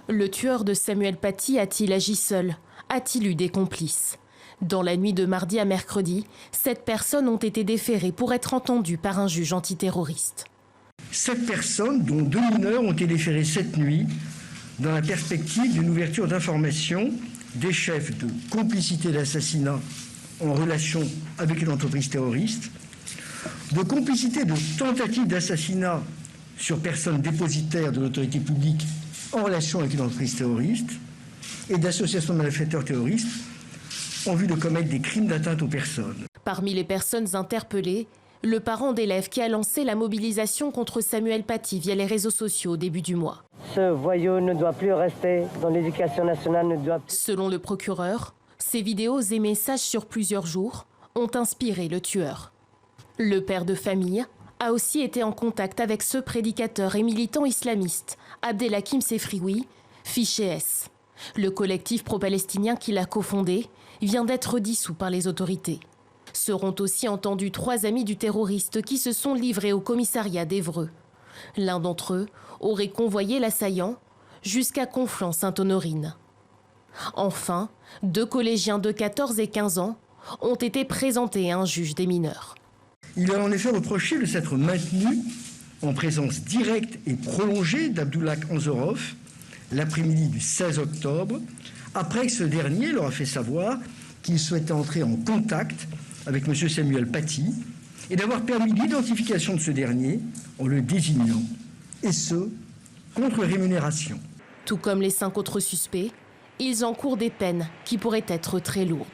Le tueur de Samuel Paty a-t-il agi seul? A-t-il eu des complices? Dans la nuit de mardi à mercredi, 7 personnes ont été déférées pour être entendues par un juge antiterroriste. 7 personnes, dont 2 mineurs, ont été déférées cette nuit dans la perspective d'une ouverture d'informations des chefs de complicité d'assassinat en relation avec une entreprise terroriste, de complicité de tentative d'assassinat sur personnes dépositaires de l'autorité publique en relation avec une entreprise terroriste et d'association de malfaiteurs terroristes en vue de commettre des crimes d'atteinte aux personnes. Parmi les personnes interpellées, le parent d'élève qui a lancé la mobilisation contre Samuel Paty via les réseaux sociaux au début du mois. Ce voyou ne doit plus rester dans l'éducation nationale, ne doit plus... Selon le procureur, ces vidéos et messages sur plusieurs jours ont inspiré le tueur. Le père de famille a aussi été en contact avec ce prédicateur et militant islamiste, Abdelhakim Sefrioui, fiché S. Le collectif pro-palestinien qui l'a cofondé vient d'être dissous par les autorités. Seront aussi entendus 3 amis du terroriste qui se sont livrés au commissariat d'Évreux. L'un d'entre eux aurait convoyé l'assaillant jusqu'à Conflans-Sainte-Honorine. Enfin, 2 collégiens de 14 et 15 ans ont été présentés à un juge des mineurs. Il a en effet reproché de s'être maintenu en présence directe et prolongée d'Abdullah Anzorov l'après-midi du 16 octobre, après que ce dernier leur a fait savoir qu'il souhaitait entrer en contact avec M. Samuel Paty et d'avoir permis l'identification de ce dernier en le désignant, et ce, contre rémunération. Tout comme les 5 autres suspects, ils encourent des peines qui pourraient être très lourdes.